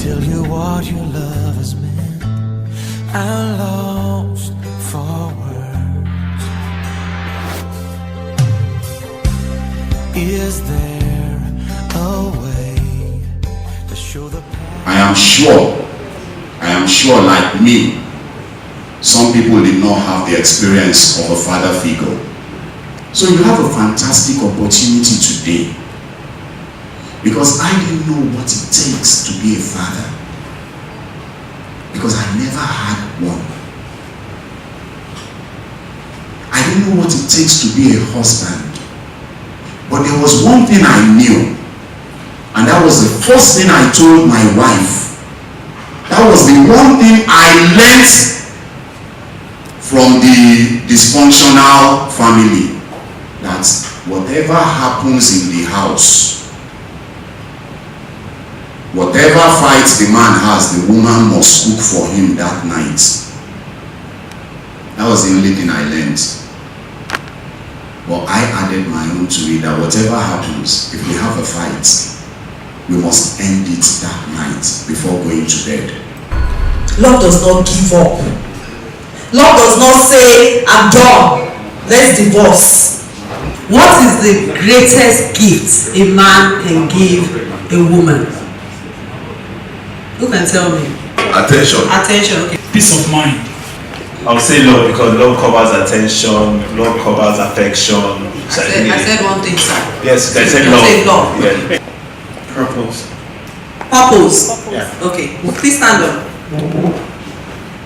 tell you what your love has meant. I'm lost for words. Is there a way to show the path? I am sure like me, some people did not have the experience of a father figure. So you have a fantastic opportunity today, because I didn't know what it takes to be a father, because I never had one. I didn't know what it takes to be a husband, but there was one thing I knew, and that was the first thing I told my wife. That was the one thing I learned from the dysfunctional family, that whatever happens in the house, whatever fights the man has, the woman must cook for him that night. That was the only thing I learned. But I added my own to it, that whatever happens, if we have a fight, we must end it that night before going to bed. Love does not give up. Love does not say, I'm done, let's divorce. What is the greatest gift a man can give a woman? Who can tell me? Attention. Attention, okay. Peace of mind. I would say love, because love covers attention, love covers affection. So I said one thing, sir. Yes, I said love. Say love. Yeah. Purpose. Purpose. Yeah. Okay. Please stand up.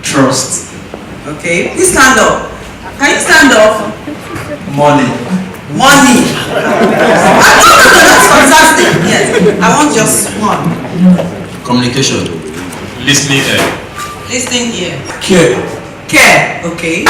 Trust. Okay. Please stand up. Can you stand up? Money. Money. That's fantastic. Yes. I want just one. Communication. Listening ear. Listening here. Care. Care. Okay.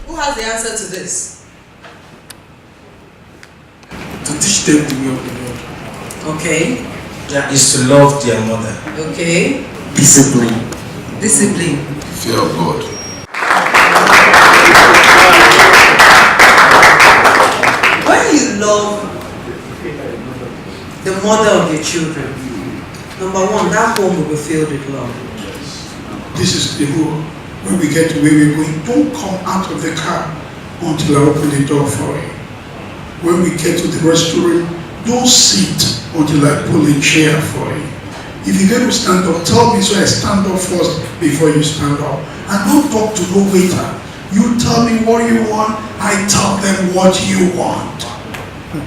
Who has the answer to this? To teach them the way of the Lord. Okay. That is to love their mother. Okay. Discipline. Discipline. Fear of God. When you love the mother of your children, number one, that home will be filled with love. This is the rule. When we get to where we're going, don't come out of the car until I open the door for you. When we get to the restaurant, don't sit until I pull a chair for you. If you're going to stand up, tell me so I stand up first before you stand up. And don't talk to no waiter. You tell me what you want, I tell them what you want.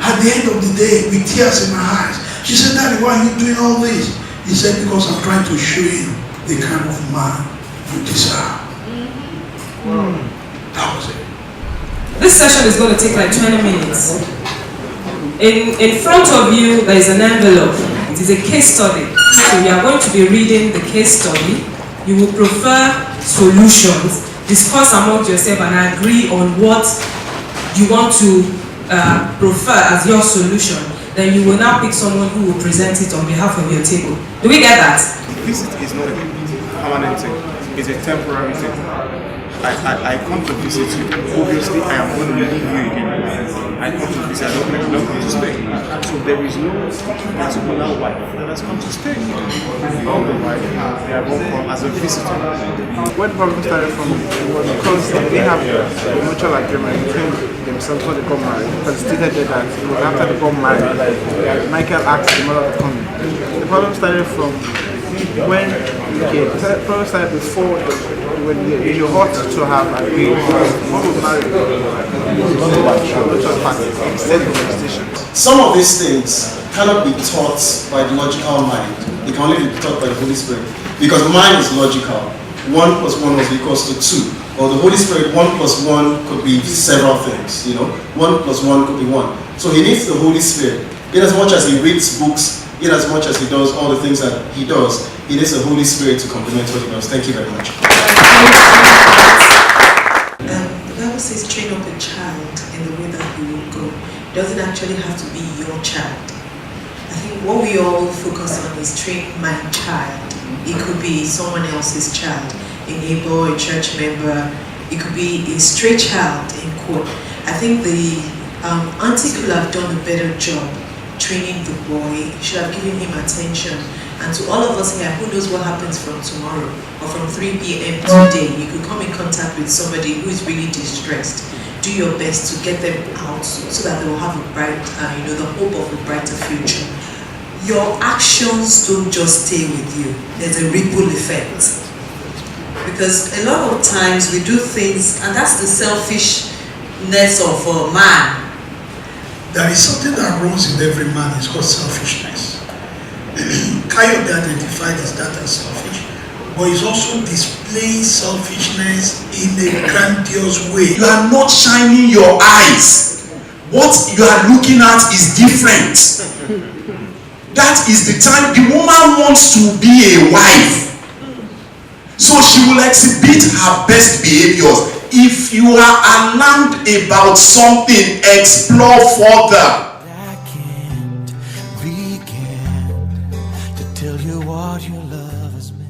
At the end of the day, with tears in my eyes, she said, Daddy, why are you doing all this? He said, because I'm trying to show you the kind of man you deserve. That was it. This session is going to take like 20 minutes. In front of you, there is an envelope. It is a case study. So we are going to be reading the case study. You will prefer solutions, discuss among yourself and agree on what you want to prefer as your solution. Then you will now pick someone who will present it on behalf of your table. Do we get that? Visit is not a permanent thing. It's a temporary thing. I come to visit you. Obviously, I am going to leave you again. I come to visit. I don't come to stay. So there is no particular wife that has come to stay. All the wives they have all come as a visitor. Where the problem started from was because they have a mutual agreement between themselves when they got married. Because it stated that it was after they got married, Michael asked the mother to come in. The problem started from when the problem started before when you ought to have agreed. One was married Some of these things cannot be taught by the logical mind. They can only be taught by the Holy Spirit. Because mind is logical. 1 + 1 must be equals to 2. Or the Holy Spirit, 1 + 1 could be several things, 1 + 1 could be 1. So he needs the Holy Spirit. In as much as he reads books, in as much as he does all the things that he does, he needs the Holy Spirit to complement what he does. Thank you very much. The Bible says train up a child in the way that he will go. It doesn't actually have to be your child. I think what we all focus on is train my child. It could be someone else's child, a neighbor, a church member. It could be a stray child in quote. I think the auntie could have done a better job training the boy. Should have given him attention. And to all of us here, who knows what happens from tomorrow or from 3 p.m. today? You could come in contact with somebody who is really distressed. Do your best to get them out so that they will have a bright, the hope of a brighter future. Your actions don't just stay with you. There's a ripple effect. Because a lot of times we do things, and that's the selfishness of a man. There is something that runs in every man, it's called selfishness. Coyote identified as that as selfish, but he's also displaying selfishness in a grandiose way. You are not shining your eyes. What you are looking at is different. That is the time the woman wants to be a wife. So she will exhibit her best behaviors. If you are alarmed about something, explore further. I can't begin to tell you what your love has meant.